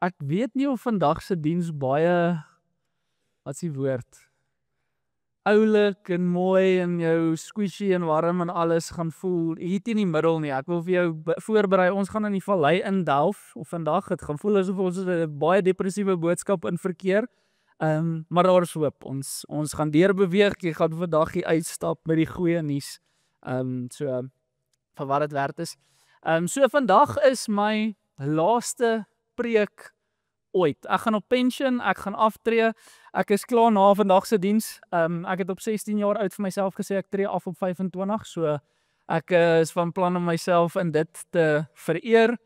Ek weet nie of vandag se diens baie, wat is die woord, oulik en mooi en jou squishy en warm en alles gaan voel hier teen die middel nie. Ek wil vir jou voorberei, ons gaan in die vallei indelf of vandag, het gaan voel asof ons 'n baie depressiewe boodskap in verkeer. Maar daar is hoop. Ons gaan deurbeweeg. Jy gaan vandag hier uitstap met die goeie nuus. So vir wat dit werd is. So vandag is my laaste preek ooit. Ek gaan op pension, ek gaan aftree. Ek is klaar na vandag se diens. Ek het op 16 jaar oud vir myself gesê ek tree af op 25, so ek is van plan om myself in dit te vereer.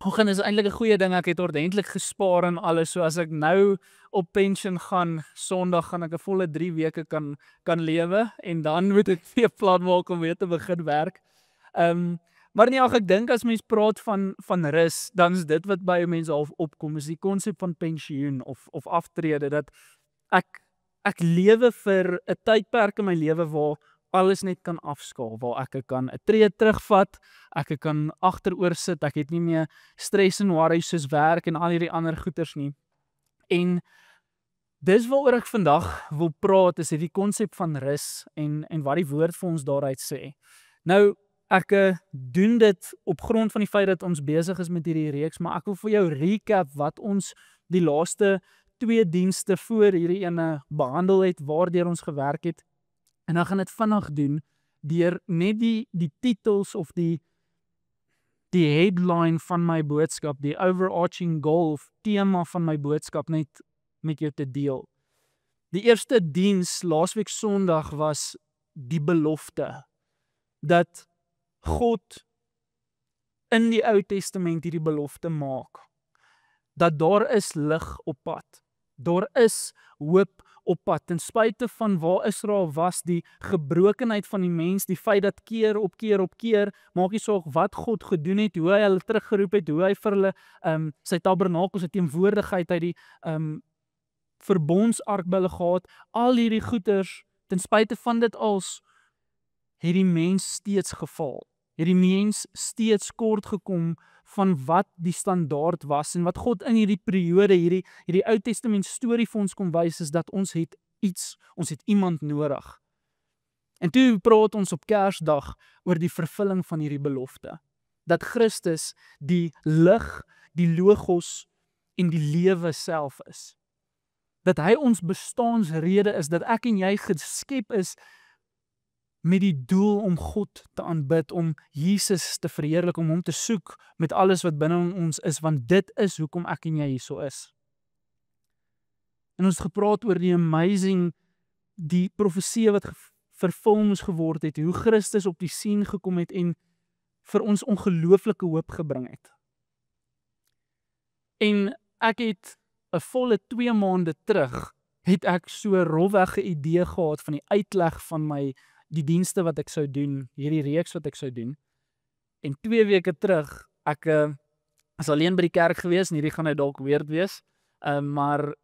Oggend is eintlik 'n goeie ding, ek het ordentlik gespaar en alles, so as ek nou op pension gaan, Sondag gaan ek 'n volle 3 weke kan lewe en dan moet ek weer plan maak om weer te begin werk. Maar nee, ek dink as mens praat van rus, dan is dit wat by 'n mens half opkom, is die konsep van pensioen of aftrede, dat ek lewe vir 'n tydperk in my lewe waar alles net kan afskaal, waar ek kan 'n tree terugvat, ek kan agteroor sit, ek het nie meer stres en worries soos werk en al hierdie ander goeters nie. En dis waaroor ek vandag wil praat, is hierdie konsep van rus en wat die woord vir ons daaruit sê. Nou, ek doen dit op grond van die feit dat ons besig is met hierdie reeks, maar ek wil vir jou recap wat ons die laaste 2 dienste voor hierdie ene behandel het, waardeur ons gewerk het. En dan gaan dit vinnig doen deur net die titels of die headline van my boodskap, die overarching goal of tema van my boodskap net met jou te deel. Die eerste diens laasweek Sondag was die belofte dat God in die Ou Testament hierdie belofte maak, dat daar is lig op pad, daar is hoop op pad, ten spyte van waar Israel was, die gebrokenheid van die mens, die feit dat keer op keer, maak nie saak wat God gedoen het, hoe hy hulle teruggeroep het, hoe hy vir hulle sy tabernakel, sy teenwoordigheid uit die verbondsark by hulle gehad, al hierdie goeters, ten spyte van dit als, het die mens steeds geval. Het die mens steeds kort gekom van wat die standaard was, en wat God in hierdie periode, hierdie Ou Testament storie vir ons kom wys, is dat ons het iemand nodig. En toe praat ons op Kersdag oor die vervulling van hierdie belofte, dat Christus die lig, die logos en die lewe self is. Dat hy ons bestaansrede is, dat ek en jy geskep is met die doel om God te aanbid, om Jesus te verheerlik, om hom te soek met alles wat binne ons is, want dit is hoekom ek en jy hierso is. En ons het gepraat oor die profesie wat vervul moes geword het, hoe Christus op die scene gekom het en vir ons ongelooflike hoop gebring het. En ek het 'n volle 2 maande terug, het ek so rofweg 'n idee gehad van die uitleg van die dienste wat ek sou doen, hierdie reeks wat ek sou doen. En 2 weke terug, ek is alleen by die kerk gewees, en hierdie gaan nou dalk weird wees, maar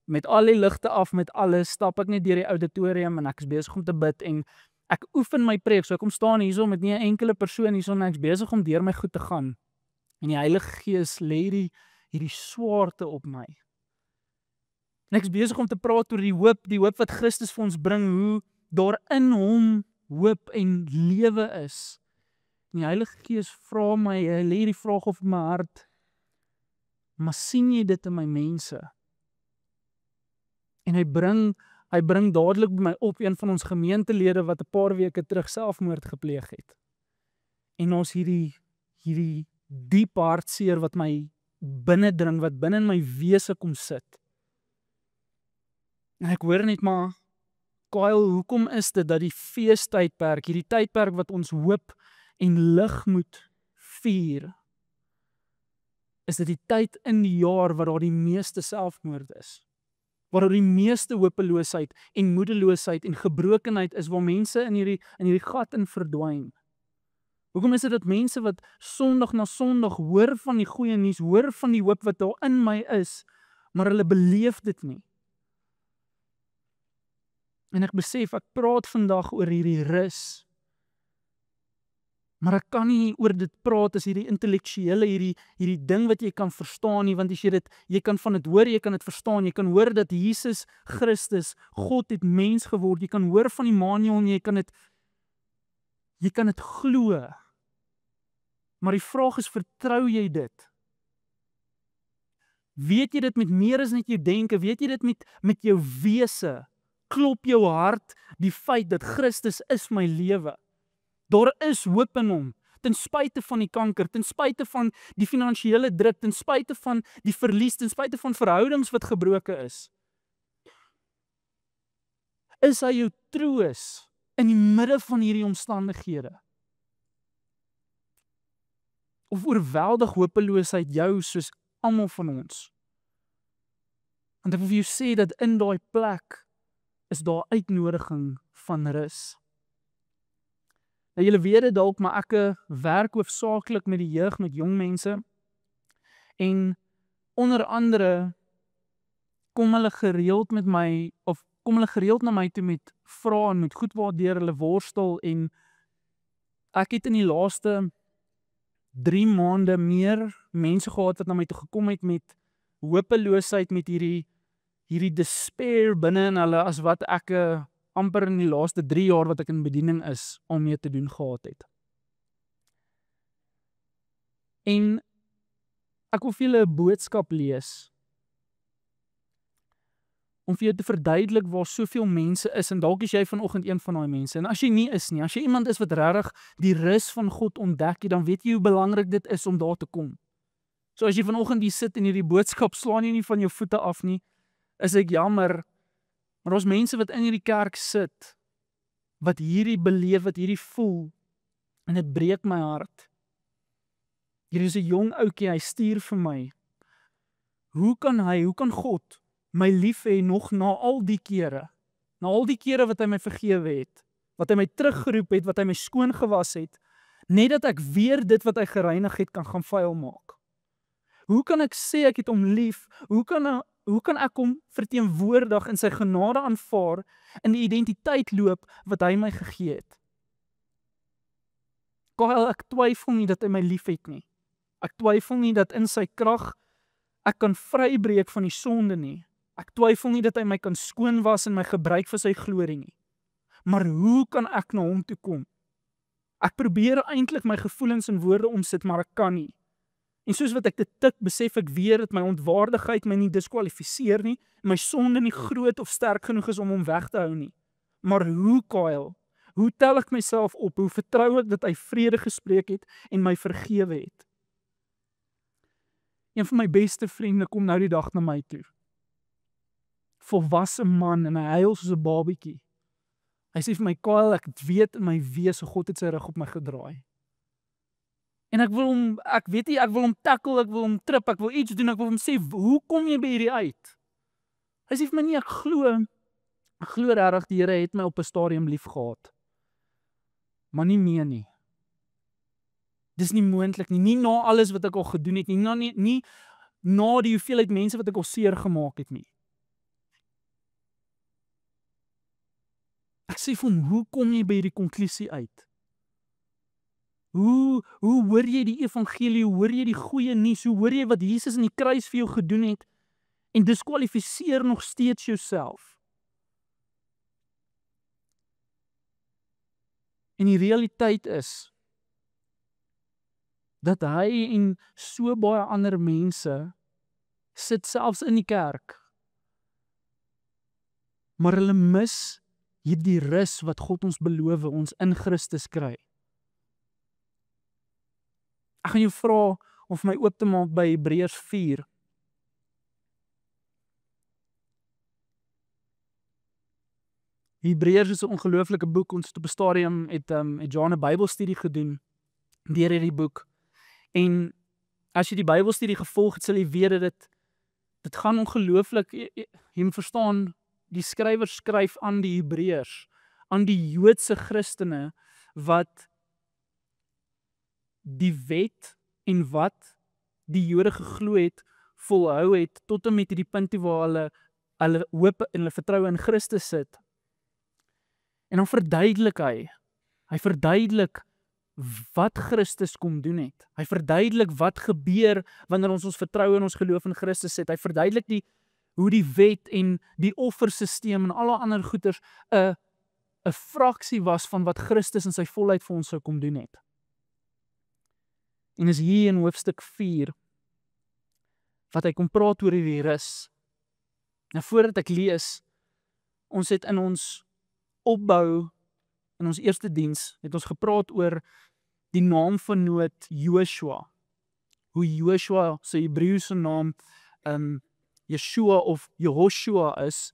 met al die ligte af, met alles, stap ek net deur die auditorium en ek is besig om te bid en ek oefen my preek, so ek kom staan hierso met nie 'n enkele persoon hierso, en ek is besig om deur my goed te gaan. En die Heilige Gees lê hierdie swaarte op my. En ek is besig om te praat oor die hoop wat Christus vir ons bring, hoe daar in hom hoop en lewe is. En die Heilige Gees vra my, hy lê die vraag op my hart, maar sien jy dit in my mense? En hy bring dadelik by my op een van ons gemeentelede wat 'n paar weke terug selfmoord gepleeg het. En ons hierdie diep hartseer wat my binnendring, wat binne in my wese kom sit. En ek hoor net maar, Kyle, hoekom is dit dat die feestydperk, hierdie tydperk wat ons hoop en lig moet vier, is dit die tyd in die jaar waar daar die meeste selfmoord is, waar daar die meeste hopeloosheid en moedeloosheid en gebrokenheid is, waar mense in hierdie gat in verdwyn? Hoekom is dit dat mense wat Sondag na Sondag hoor van die goeie nuus, hoor van die hoop wat daar in my is, maar hulle beleef dit nie? En ek besef, ek praat vandag oor hierdie rus, Maar ek kan nie oor dit praat as hierdie intellektuele, hierdie ding wat jy kan verstaan nie, want as jy kan van dit hoor, jy kan dit verstaan, jy kan hoor dat Jesus Christus, God het mens geword, jy kan hoor van Immanuel en jy kan dit glo. Maar die vraag is, vertrou jy dit? Weet jy dit met meer as net jou denke? Weet jy dit met jou wese? Klop jou hart die feit dat Christus is my lewe? Daar is hoop in hom, ten spyte van die kanker, ten spyte van die finansiële druk, ten spyte van die verlies, ten spyte van verhoudings wat gebroken is. Is hy jou troos in die midde van hierdie omstandighede? Of oorweldig hopeloosheid jou soos almal van ons? Want ek wil vir jou sê dat in daai plek is daar uitnodiging van rus. Nou julle weet dit dalk, maar ek werk hoofsaaklik met die jeug, met jong mense. En onder andere kom hulle gereeld met my, of kom hulle gereeld na my toe met vrae en met goed waardeur hulle worstel, en ek het in die laaste 3 maande meer mense gehad wat na my toe gekom het met hopeloosheid, met hierdie despair binne in hulle, as wat ek amper in die laaste 3 jaar wat ek in bediening is, om mee te doen gehad het. En ek wil vir julle 'n boodskap lees, om vir jou te verduidelik waar soveel mense is, en dalk is jy vanoggend een van daai mense, en as jy nie is nie, as jy iemand is wat regtig die rus van God ontdek het, dan weet jy hoe belangrik dit is om daar te kom. So as jy vanoggend hier sit en hierdie boodskap slaan jy nie van jou voete af nie, is ek jammer, maar ons mense wat in hierdie kerk sit, wat hierdie beleef, wat hierdie voel, en dit breek my hart. Hier is 'n jong ouetjie, hy stuur vir my. Hoe kan God my lief hê nog na al die kere wat hy my vergewe het, wat hy my teruggeroep het, wat hy my skoon gewas het, net dat ek weer dit wat hy gereinig het kan gaan vuil maak? Hoe kan ek sê ek het hom lief? Hoe kan ek hom verteenwoordig in sy genade aanvaar, in die identiteit loop wat hy my gegee het? Kyle, ek twyfel nie dat hy my lief het nie. Ek twyfel nie dat in sy krag ek kan vrybreek van die sonde nie. Ek twyfel nie dat hy my kan skoon was en my gebruik vir sy glorie nie. Maar hoe kan ek na hom toe kom? Ek probeer eintlik my gevoelens in woorde omsit, maar ek kan nie. En soos wat ek dit tik, besef ek weer dat my ontwaardigheid my nie diskwalifiseer nie, my sonde nie groot of sterk genoeg is om hom weg te hou nie. Maar hoe, Kyle? Hoe tel ek myself op? Hoe vertrou ek dat hy vrede gespreek het en my vergewe het? Een van my beste vriende kom nou die dag na my toe. Volwasse man, en hy huil soos 'n babietjie. Hy sê vir my, Kyle, ek weet in my wese, God het sy rug op my gedraai. En ek wil hom tackle, ek wil hom trip, ek wil iets doen, ek wil hom sê, hoe kom jy by hierdie uit? Hy sê vir my, nee, ek glo regtig die Here het my op 'n stadium lief gehad. Maar nie meer nie. Dis nie moontlik nie, nie na alles wat ek al gedoen het nie, nie na die hoeveelheid mense wat ek al seer gemaak het nie. Ek sê vir hom, hoe kom jy by hierdie konklusie uit? Hoe hoor jy die evangelie, hoe hoor jy die goeie nuus, hoe hoor jy wat Jesus in die kruis vir jou gedoen het, en diskwalifiseer nog steeds jouself? En die realiteit is, dat hy en so baie ander mense sit selfs in die kerk, maar hulle mis hierdie rus wat God ons beloof, ons in Christus kry. Ek gaan jou vra om vir my oop te maak by Hebreërs 4. Hebreërs is 'n ongelooflike boek. Ons het op 'n stadium het Johan 'n Bybelstudie gedoen deur hierdie boek. En as jy die Bybelstudie gevolg het, sal jy weet dat dit gaan ongelooflik, jy moet verstaan, die skrywer skryf aan die Hebreërs, aan die Joodse Christene wat die wet en wat die Jode geglo het, volhou het tot en met die punt waar hulle hoop en hulle vertroue in Christus sit. En dan verduidelik hy verduidelik wat Christus kom doen het. Hy verduidelik wat gebeur wanneer ons vertroue en ons geloof in Christus het. Hy verduidelik hoe die wet en die offersisteem en alle ander goeders 'n fraksie was van wat Christus in sy volheid vir ons sou kom doen het. En is hier in hoofstuk 4 wat hy kom praat oor hierdie rus. Nou voordat ek lees, ons het in ons opbou in ons eerste diens het ons gepraat oor die naam van nood Joshua. Hoe Joshua sy Hebreëse naam Yeshua of Jehoshua is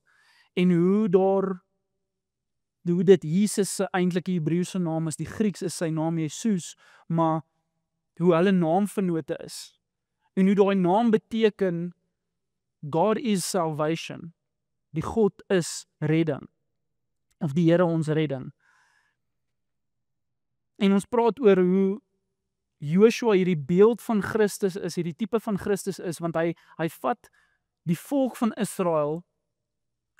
en hoe dit Jesus se eintlike Hebreëse naam is, die Grieks is sy naam Jesus, maar hoe hulle naamvennote is. En hoe daai naam beteken God is salvation. Die God is redding. Of die Here ons redding. En ons praat oor hoe Joshua hierdie beeld van Christus is, hierdie tipe van Christus is, want hy vat die volk van Israel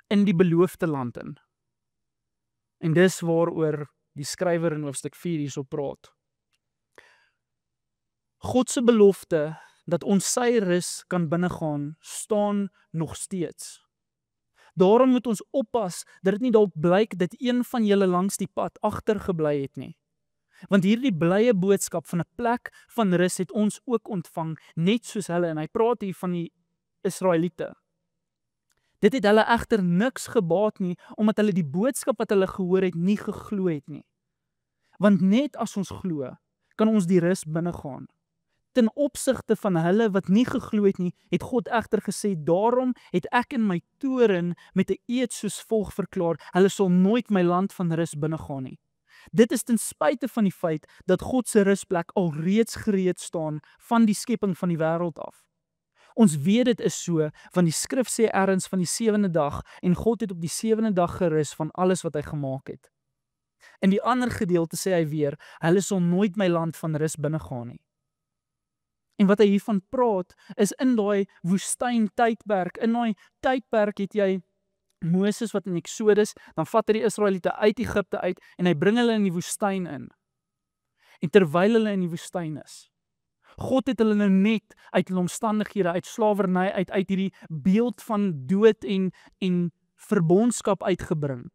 in die beloofde land in. En dis waaroor die skrywer in hoofstuk 4 hierso praat. God se belofte dat ons sy rus kan binnegaan, staan nog steeds. Daarom moet ons oppas dat dit nie dalk blyk dat een van julle langs die pad agtergebly het nie. Want hierdie blye boodskap van 'n plek van rus het ons ook ontvang, net soos hulle, en hy praat hier van die Israeliete. Dit het hulle egter niks gebaat nie, omdat hulle die boodskap wat hulle gehoor het nie geglo het nie. Want net as ons glo, kan ons die rus binnegaan. Ten opsigte van hulle wat nie geglo het nie, het God egter gesê, daarom het ek in my toorn met 'n eed soos volg verklaar, hulle sal nooit my land van rus binnegaan nie. Dit is ten spyte van die feit dat God se rusplek alreeds gereed staan van die skepping van die wêreld af. Ons weet dit is so, want die skrif sê ergens van die 7de dag en God het op die 7de dag gerus van alles wat hy gemaak het. In die ander gedeelte sê hy weer, hulle sal nooit my land van rus binnegaan nie. En wat hy hiervan praat, is in daai woestyn tydperk, in daai tydperk het jy Moses wat in Exodus, dan vat hy die Israeliete uit Egipte uit en hy bring hulle in die woestyn in. En terwyl hulle in die woestyn is, God het hulle nou net uit hulle omstandighede, uit slawerny, uit hierdie beeld van dood en verbondskap uitgebring.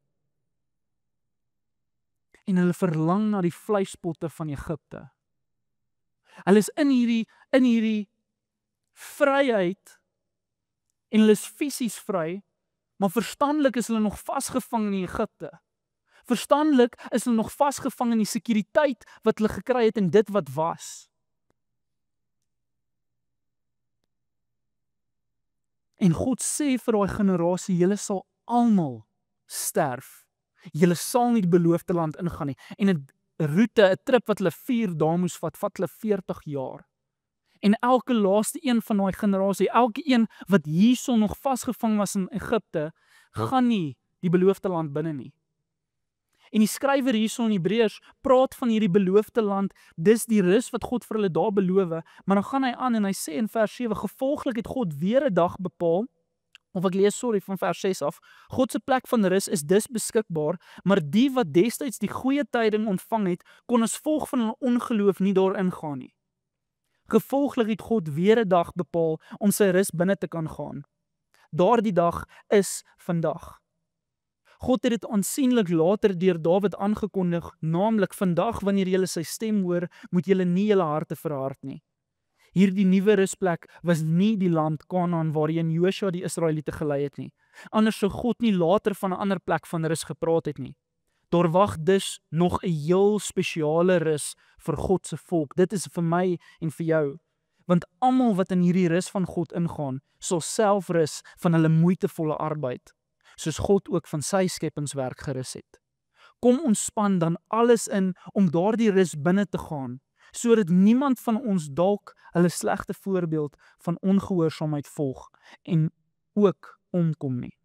En hulle verlang na die vleispotte van Egipte. Hulle is in hierdie vryheid en hulle is fisies vry, maar verstandelik is hulle nog vasgevang in Egipte. Verstandelik is hulle nog vasgevang in die sekuriteit wat hulle gekry het in dit wat was. En God sê vir daai generasie, julle sal almal sterf. Julle sal nie die beloofde land ingaan nie. En 'n trip wat hulle 4 dae moes vat hulle 40 jaar. En elke laaste een van daai generasie, elke een wat hierson nog vasgevang was in Egipte, gaan nie die beloofde land binne nie. En die skrywer hierson in Hebreërs praat van hierdie beloofde land, dis die rus wat God vir hulle daar beloof, maar dan gaan hy aan en hy sê in vers 7, gevolglik het God weer 'n dag bepaal, of ek lees van vers 6 af, God se plek van rus is dus beskikbaar, maar die wat destyds die goeie tyding ontvang het, kon as gevolg van hulle ongeloof nie daarin gaan nie. Gevolglik het God weer 'n dag bepaal om sy rus binne te kan gaan. Daardie dag is vandag. God het dit aansienlik later deur Dawid aangekondig, naamlik vandag wanneer julle sy stem hoor, moet julle nie julle harte verhard nie. Hierdie nuwe rusplek was nie die land Kanaan waarheen Joshua die Israeliete gelei het nie. Anders sou God nie later van 'n ander plek van rus gepraat het nie. Daar wag dus nog 'n heel spesiale rus vir God se volk. Dit is vir my en vir jou. Want almal wat in hierdie rus van God ingaan, sal self rus van hulle moeitevolle arbeid, soos God ook van sy skepingswerk gerus het. Kom ons span dan alles in om daardie rus binne te gaan, sodat niemand van ons dalk hulle slegte voorbeeld van ongehoorsaamheid volg en ook omkom nie.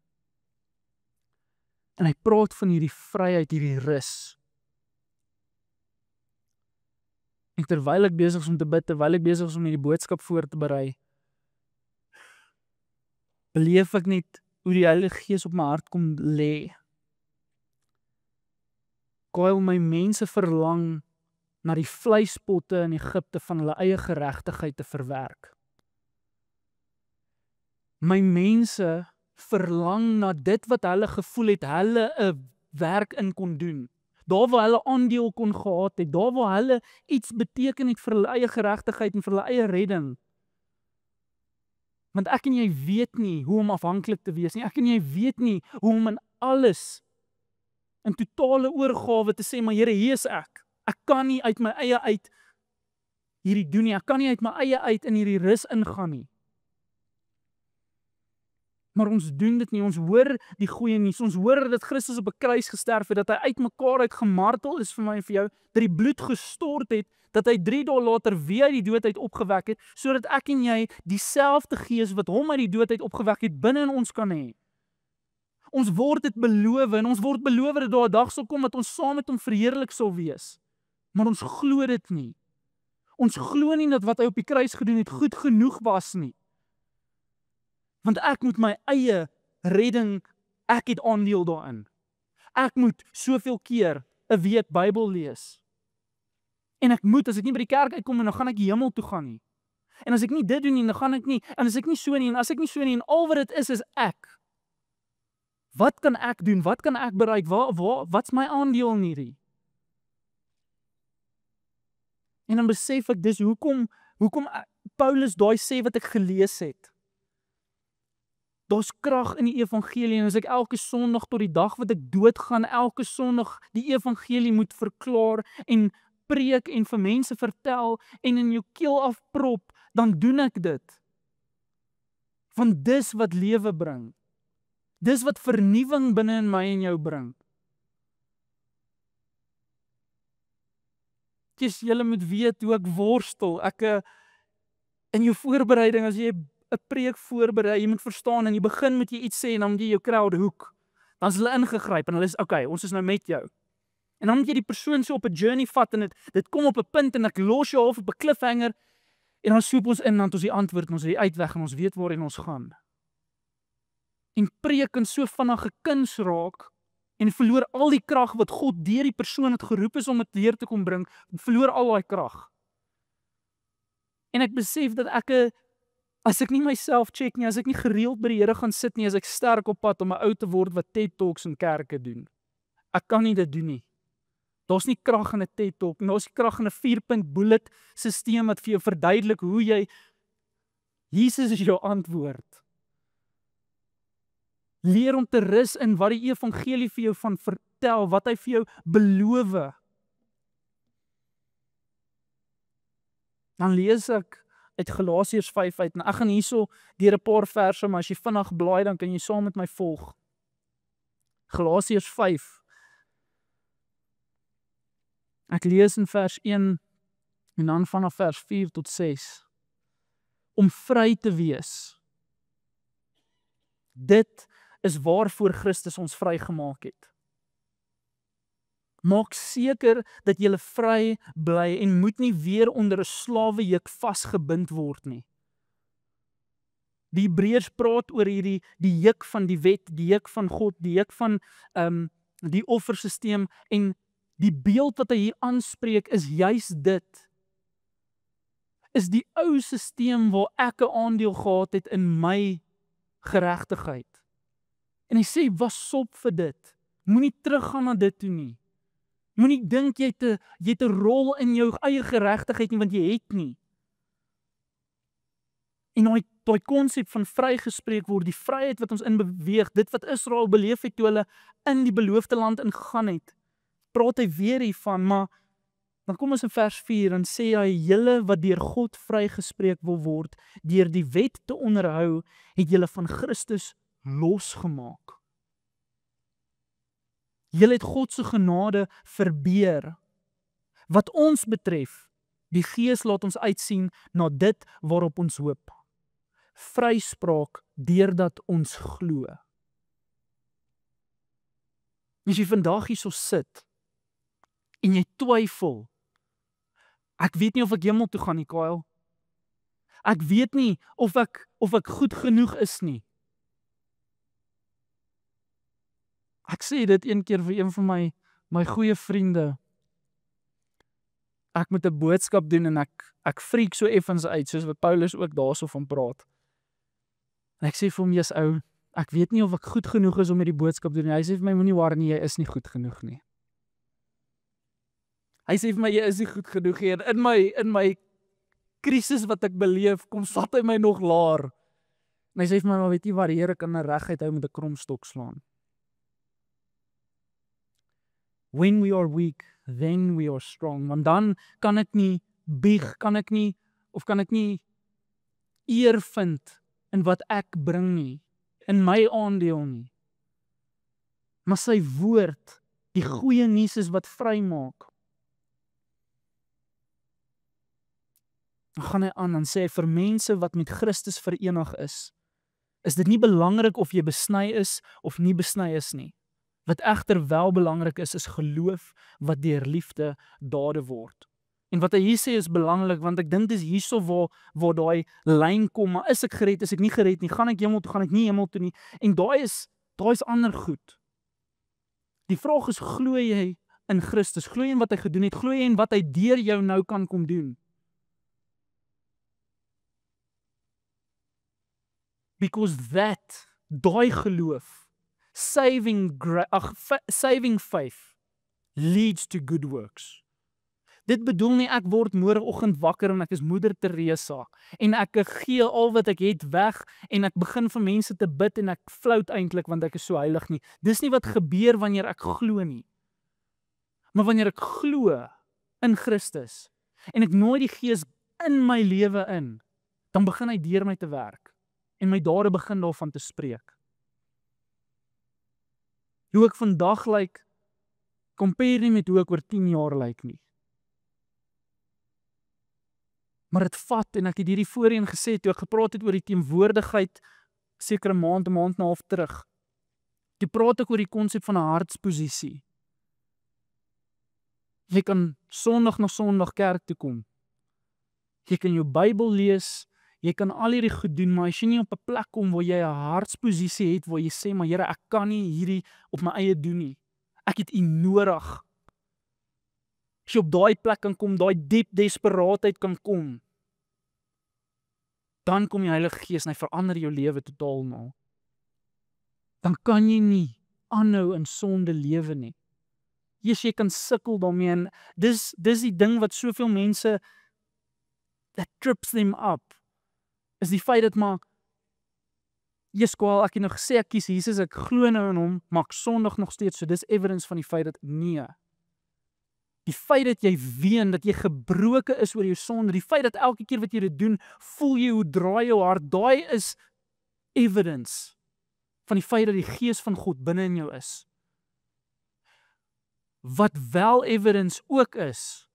En hy praat van hierdie vryheid, hierdie rus. En terwyl ek besig is om te bid, terwyl ek besig is om hierdie boodskap voor te berei, beleef ek net hoe die Heilige Gees op my hart kom lê. Kyle, my mense verlang na die vleispotte in Egipte van hulle eie geregtigheid te verwerk. My mense verlang na dit wat hulle gevoel het, hulle 'n werk in kon doen. Daar waar hulle aandeel kon gehad het, daar waar hulle iets beteken het vir hulle eie geregtigheid en vir hulle eie redding. Want ek en jy weet nie hoe om afhanklik te wees nie. Ek en jy weet nie hoe om in alles in totale oorgawe te sê, maar Here, hier is ek. Ek kan nie uit my eie uit hierdie doen nie. Ek kan nie uit my eie uit in hierdie rus ingaan nie. Maar ons doen dit nie. Ons hoor die goeie nuus. Ons hoor dat Christus op 'n kruis gesterf het, dat hy uitmekaar uit gemartel is vir my en vir jou, dat die bloed gestort het, dat hy 3 dae later weer uit die dood uit opgewek het, sodat ek en jy dieselfde gees wat hom uit die dood uit opgewek het, binne in ons kan hê. Ons word dit beloof en ons word beloof dat daar 'n dag sal kom wat ons saam met hom verheerlik sal wees. Maar ons glo dit nie. Ons glo nie dat wat hy op die kruis gedoen het goed genoeg was nie. Want ek moet my eie redding, ek het aandeel daarin. Ek moet soveel keer 'n week Bybel lees. En ek moet, as ek nie by die kerk uitkom en dan gaan ek die hemel toe gaan nie. En as ek nie dit doen nie, dan gaan ek nie, en as ek nie so nie, en as ek nie so nie, en al wat dit is ek. Wat kan ek doen? Wat kan ek bereik? Wat's my aandeel in hierdie? En dan besef ek dis hoekom Paulus daai sê wat ek gelees het. Daar's krag in die evangelie en as ek elke Sondag tot die dag wat ek doodgaan, elke Sondag die evangelie moet verklaar en preek en vir mense vertel en in jou keel afprop, dan doen ek dit. Want dis wat lewe bring. Dis wat vernuwing binne in my en jou bring. Julle moet weet hoe ek worstel. In jou voorbereiding, as jy 'n preek voorberei, jy moet verstaan, in die begin moet jy iets sê en dan moet jy jou crowd hoek. Dan is hulle ingegryp en hulle is, okay, ons is nou met jou. En dan moet jy die persoon so op 'n journey vat en dit kom op 'n punt en ek los jou half op 'n cliffhanger en dan soep ons in, dan het ons die antwoord en ons het die uitweg en ons weet waarheen ons gaan. En preek kan so vinnig gekuns raak en verloor al die krag wat God deur die persoon het geroep is om dit deur te kom bring, verloor al daai krag. En ek besef dat as ek nie myself check nie, as ek nie gereeld by die Here gaan sit nie, as ek sterk op pad om 'n ou te word wat TED Talks in kerke doen. Ek kan nie dit doen nie. Daar's nie krag in 'n TED Talk, daar's nie krag in 'n 4-punt bullet stelsel wat vir jou verduidelik hoe jy Jesus is jou antwoord. Leer om te rus in wat die evangelie vir jou van vertel, wat hy vir jou beloof. Dan lees ek uit Galasiërs 5 uit, en ek gaan hierso deur 'n paar verse, maar as jy vinnig blaai, dan kan jy saam met my volg. Galasiërs 5. Ek lees in vers 1 en dan vanaf vers 4 tot 6. Om vry te wees. Dit is waarvoor Christus ons vrygemaak het. Maak seker dat jy vry bly en moet nie weer onder 'n slawejuk vasgebind word nie. Die Hebreërs praat oor die juk van die wet, die juk van God, die juk van die offersisteem, en die beeld wat hy hier aanspreek is juis dit. Is die ou sisteem waar ek 'n aandeel gehad het in my geregtigheid. En hy sê, was sop vir dit. Moenie teruggaan na dit toe nie. Moenie dink jy het 'n rol in jou eie geregtigheid nie, want jy het nie. En daai konsep van vrygespreek word, die vryheid wat ons in beweeg, dit wat Israel beleef het toe hulle in die beloofde land ingegaan het, praat hy weer hiervan, maar dan kom ons in vers 4 en sê hy, julle wat deur God vrygespreek wil word, deur die wet te onderhou, het julle van Christus losgemaak. Julle het God se genade verbeur. Wat ons betref, die Gees laat ons uitsien na dit waarop ons hoop. Vryspraak deurdat ons glo. As jy vandag hierso sit en jy twyfel, ek weet nie of ek hemel toe gaan nie, Kyle. Ek weet nie of ek goed genoeg is nie. Ek sê dit een keer vir een van my goeie vriende. ek moet 'n boodskap doen en ek freak so effens uit, soos wat Paulus ook daarso van praat. En ek sê vir hom, "Jesus ou, ek weet nie of ek goed genoeg is om hierdie boodskap te doen nie." Hy sê vir my, "Moenie worry nie, jy is nie goed genoeg nie." Hy sê vir my, "Jy is nie goed genoeg nie." En in my krisis wat ek beleef, kom vat hy my nog laer. En hy sê vir my, "Maar weet jy wat, die Here kan 'n reguit hou met 'n kromstok slaan." When we are weak, then we are strong. Want dan kan ek nie bieg, kan ek nie eer vind in wat ek bring nie, in my aandeel nie. Maar sy woord, die goeie nuus is wat vrymaak. Dan gaan hy aan en sê vir mense wat met Christus verenig is dit nie belangrik of jy besny is of nie besny is nie. Wat egter wel belangrik is geloof wat deur liefde dade word. En wat hy hier sê is belangrik, want ek dink dis hierso waar daai lyn kom, maar is ek gered, is ek nie gered nie, gaan ek hemel toe, gaan ek nie hemel toe nie, en daai is ander goed. Die vraag is, glo jy in Christus, glo jy in wat hy gedoen het, glo jy in wat hy deur jou nou kan kom doen? Because daai geloof, saving faith leads to good works. Dit bedoel nie ek word môreoggend wakker en ek is Moeder Teresa en ek gee al wat ek het weg en ek begin vir mense te bid en ek flout eintlik want ek is so heilig nie. Dis nie wat gebeur wanneer ek glo nie. Maar wanneer ek glo in Christus en ek nooi die Gees in my lewe in, dan begin hy deur my te werk en my dade begin daarvan te spreek. Hoe ek vandag lyk, compare nie met hoe ek oor 10 jaar lyk nie. Maar dit vat, en ek het hierdie voorheen gesê, toe ek gepraat het oor die teenwoordigheid, sekere maand en a half terug, toe praat ek oor die konsep van 'n hartsposisie. Jy kan Sondag na Sondag kerk toe kom. Jy kan jou Bybel lees, jy kan al hierdie goed doen, maar as jy nie op 'n plek kom waar jy 'n hartsposisie het, waar jy sê, maar Here, ek kan nie hierdie op my eie doen nie. Ek het U nodig. As jy op daai plek kan kom, daai diep desperaatheid kan kom, dan kom die Heilige Gees en hy verander jou lewe totaal na. Dan kan jy nie aanhou in sonde lewe nie. Jy kan sukkel daarmee en dis die ding wat soveel mense, that trips them up, is die feit dat maar ek het nou gesê ek kies Jesus, ek glo nou in hom, maar ek sondig nog steeds, so dis evidence van die feit dat nee. Die feit dat jy ween, dat jy gebroken is oor jou sonde, die feit dat elke keer wat jy dit doen, voel jy hoe draai jou hart, daai is evidence van die feit dat die Gees van God binne in jou is. Wat wel evidence ook is,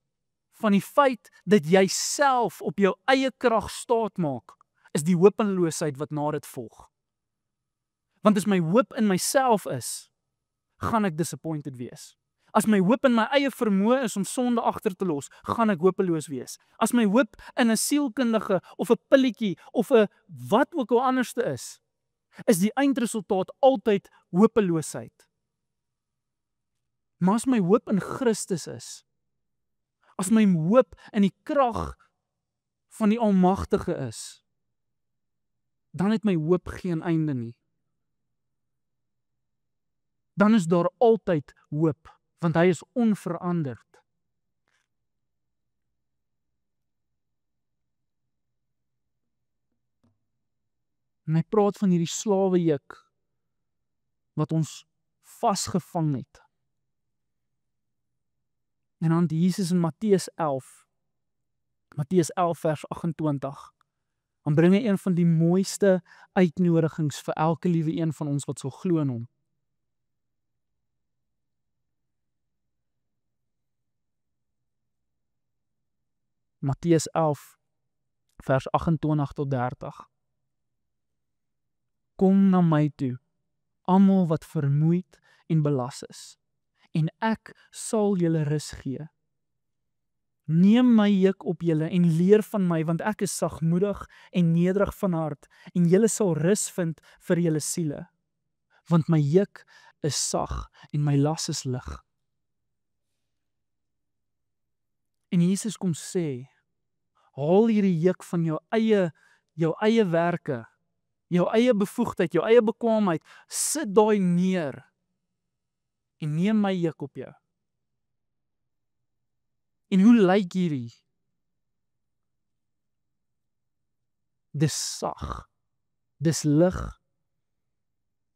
van die feit dat jy self op jou eie krag staat maak, is die hopeloosheid wat na dit volg. Want as my hoop in myself is, gaan ek disappointed wees. As my hoop in my eie vermoë is om sonde agter te los, gaan ek hopeloos wees. As my hoop in 'n sielkundige of 'n pilletjie of 'n wat ook al anderste is die eindresultaat altyd hopeloosheid. Maar as my hoop in Christus is, as my hoop in die krag van die Almagtige is, dan het my hoop geen einde nie. Dan is daar altyd hoop, want hy is onveranderd. En hy praat van hierdie slawejuk wat ons vasgevang het. En dan Jesus in Matteus 11 vers 28, dan bring hy een van die mooiste uitnodigings vir elke liewe een van ons wat sal glo in hom. Matteus 11 vers 28 tot 30. Kom na my toe, almal wat vermoeid en belas is, en ek sal julle rus gee. Neem my juk op julle en leer van my, want ek is sagmoedig en nederig van hart, en julle sal rus vind vir julle siele. Want my juk is sag en my las is lig. En Jesus kom sê, haal hierdie juk van jou eie werke, jou eie bevoegdheid, jou eie bekwaamheid, sit daai neer en neem my juk op jou. En hoe lyk hierdie? Dis sag, dis lig,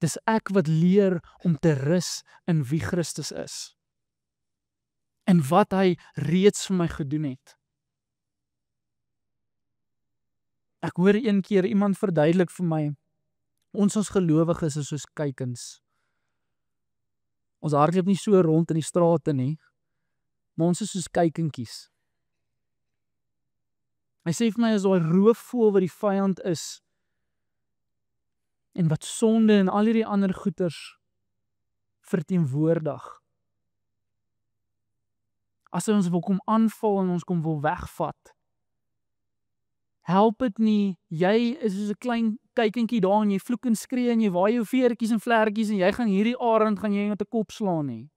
dis ek wat leer om te rus in wie Christus is, en wat hy reeds vir my gedoen het. Ek hoor een keer iemand verduidelik vir my, ons as gelowiges is soos kuikens. Ons hardloop nie so rond in die strate nie, maar ons is soos kuikentjies. Hy sê vir my, as daai roofvoël wat die vyand is, en wat sonde en al hierdie ander goeters verteenwoordig. As hy ons wil kom aanval en ons kom wil wegvat, help dit nie, jy is soos 'n klein kuikentjie daar en jy vloek en skree en jy waai jou veertjies en vlekkies en jy gaan hierdie arend gaan jy met 'n kop slaan nie.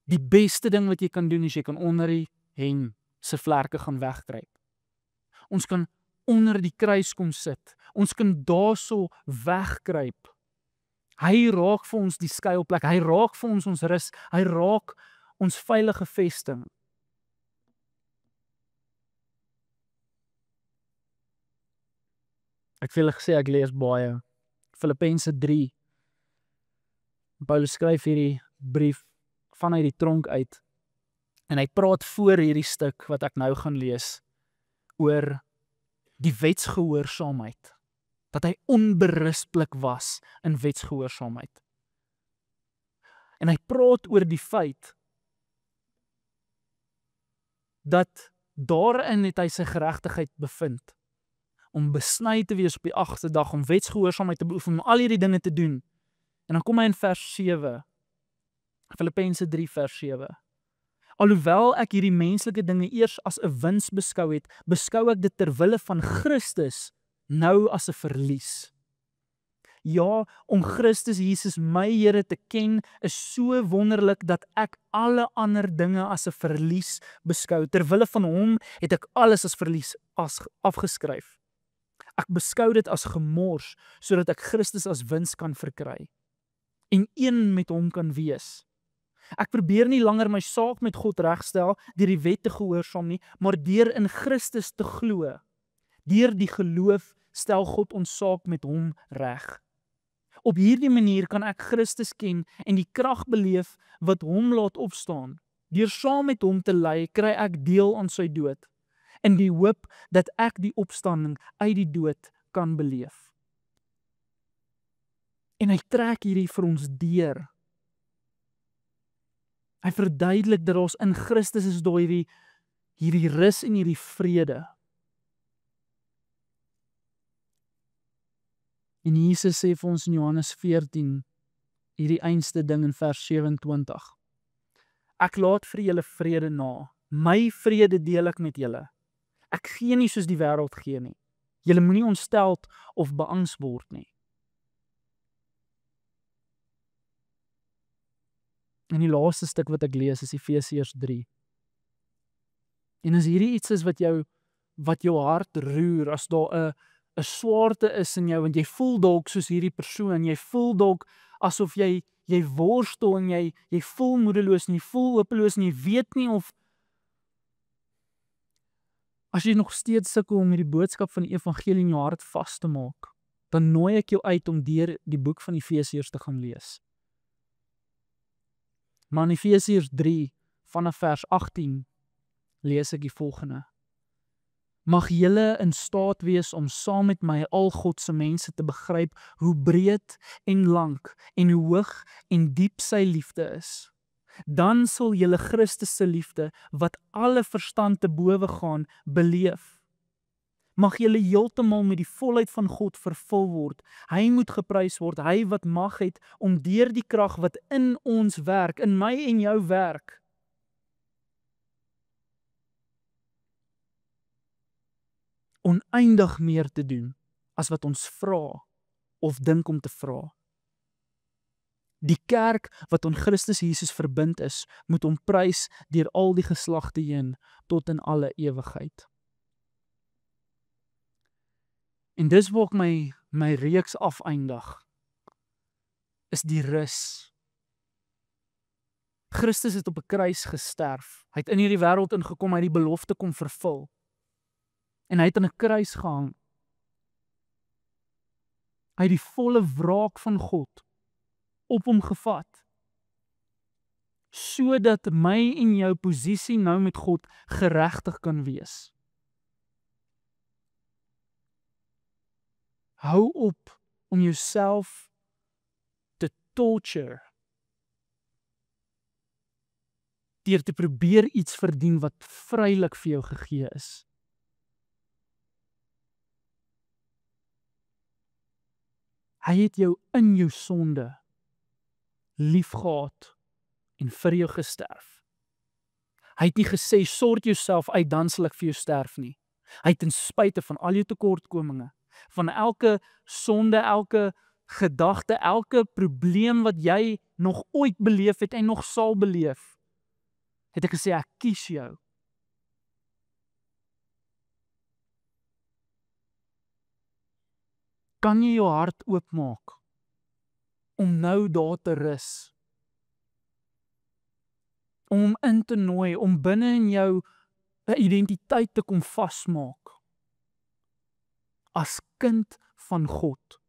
Die beste ding wat jy kan doen is jy kan onder die hen se vlerke gaan wegkruip. Ons kan onder die kruis kom sit. Ons kan daarso wegkruip. Hy raak vir ons die skuilplek. Hy raak vir ons rus. Hy raak ons veilige vesting. Ek het vir julle gesê ek lees baie. Filippense 3. Paulus skryf hierdie brief vanuit die tronk uit. En hy praat voor hierdie stuk wat ek nou gaan lees oor die wetsgehoorsaamheid. Dat hy onberispelik was in wetsgehoorsaamheid. En hy praat oor die feit dat daarin het hy sy geregtigheid bevind. Om besny te wees op die 8de dag, om wetsgehoorsaamheid te beoefen, om al hierdie dinge te doen. En dan kom hy in vers 7, Filippense 3 vers 7. Alhoewel ek hierdie menslike dinge eers as 'n wins beskou het, beskou ek dit ter wille van Christus nou as 'n verlies. Ja, om Christus Jesus my Here te ken, is so wonderlik dat ek alle ander dinge as 'n verlies beskou. Ter wille van hom het ek alles as verlies afgeskryf. Ek beskou dit as gemors, sodat ek Christus as wins kan verkry en een met hom kan wees. Ek probeer nie langer my saak met God regstel deur die wet te gehoorsaam nie, maar deur in Christus te glo. Deur die geloof stel God ons saak met hom reg. Op hierdie manier kan ek Christus ken en die krag beleef wat hom laat opstaan. Deur saam met hom te ly, kry ek deel aan sy dood, in die hoop dat ek die opstanding uit die dood kan beleef. En hy trek hierdie vir ons deur. Hy verduidelik dat ons in Christus is daar hierdie rus en hierdie vrede. En Jesus sê vir ons in Johannes 14, hierdie einste ding in vers 27. Ek laat vir julle vrede na. My vrede deel ek met julle. Ek gee nie soos die wêreld gee nie. Julle moenie ontsteld of beangs word nie. En die laaste stuk wat ek lees is Efesiërs 3. En as hierdie iets is wat jou hart roer, as daar 'n swaarte is in jou, want jy voel dalk soos hierdie persoon, jy voel dalk asof jy worstel en jy voel moedeloos en jy voel hopeloos en jy weet nie of as jy nog steeds sukkel om hierdie boodskap van die evangelie in jou hart vas te maak, dan nooi ek jou uit om deur die boek van Efesiërs te gaan lees. Maar in Efesiërs 3 vanaf vers 18 lees ek die volgende. Mag julle in staat wees om saam met my al God se mense te begryp hoe breed en lank en hoe hoog en diep sy liefde is. Dan sal julle Christus se liefde wat alle verstand te bowe gaan beleef. Mag julle heeltemal met die volheid van God vervul word. Hy moet geprys word, hy wat mag het om deur die krag wat in ons werk, in my en jou werk, oneindig meer te doen as wat ons vra of dink om te vra. Die kerk wat aan Christus Jesus verbind is, moet hom prys deur al die geslagte heen tot in alle ewigheid. En dis waar ek my reeks afeindig, is die rus. Christus het op 'n kruis gesterf. Hy het in hierdie wêreld ingekom, hy het die belofte kom vervul. En hy het aan 'n kruis gehang. Hy het die volle wraak van God op hom gevat, sodat my en jou posisie nou met God geregtig kan wees. Hou op om jouself te torture, deur te probeer iets verdien wat vrylik vir jou gegee is. Hy het jou in jou sonde liefgehad en vir jou gesterf. Hy het nie gesê, sort jouself uit, dan sal ek vir jou sterf nie. Hy het ten spyte van al jou tekortkominge, van elke sonde, elke gedagte, elke probleem wat jy nog ooit beleef het en nog sal beleef, het hy gesê, ek kies jou. Kan jy jou hart oopmaak om nou daar te rus? Om hom in te nooi, om binne in jou 'n identiteit te kom vasmaak as kind van God.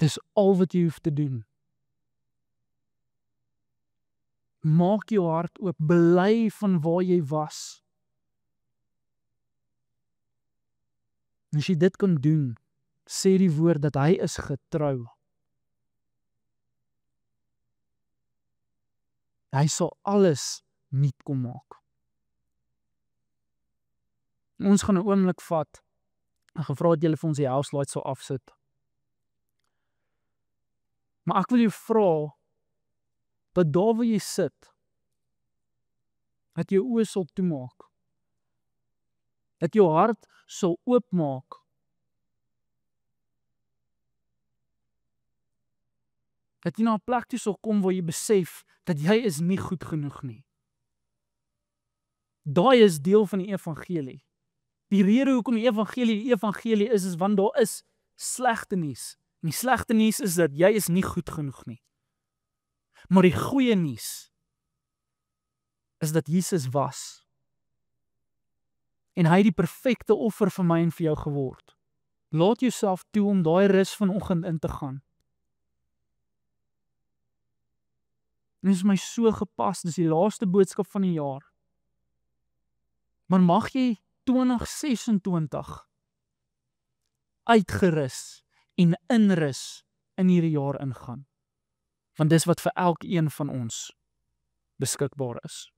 Dis al wat jy hoef te doen. Maak jou hart oop, bely van waar jy was. En as jy dit kan doen, sê die woord dat hy is getrou. Hy sal alles nuut kom maak. Ons gaan 'n oomblik vat. Ek gevra dat julle vir ons die house lights sal afsit. Maar ek wil jou vra dat daar waar jy sit, dat jou oë sal toemaak. Dat jou hart sal oopmaak. Dat jy na 'n plek toe sal kom waar jy besef dat jy is nie goed genoeg nie. Daai is deel van die evangelie. Die rede hoekom die evangelie is want daar is slegte nuus. En die slegte nuus is dat jy is nie goed genoeg nie. Maar die goeie nuus is dat Jesus was. En hy het die perfekte offer vir my en vir jou geword. Laat jouself toe om daai rus vanoggend in te gaan. En dit is my so gepas, dis die laaste boodskap van die jaar. Maar mag jy 2026 uitgerus en inrus in hierdie jaar ingaan. Want dis wat vir elkeen van ons beskikbaar is.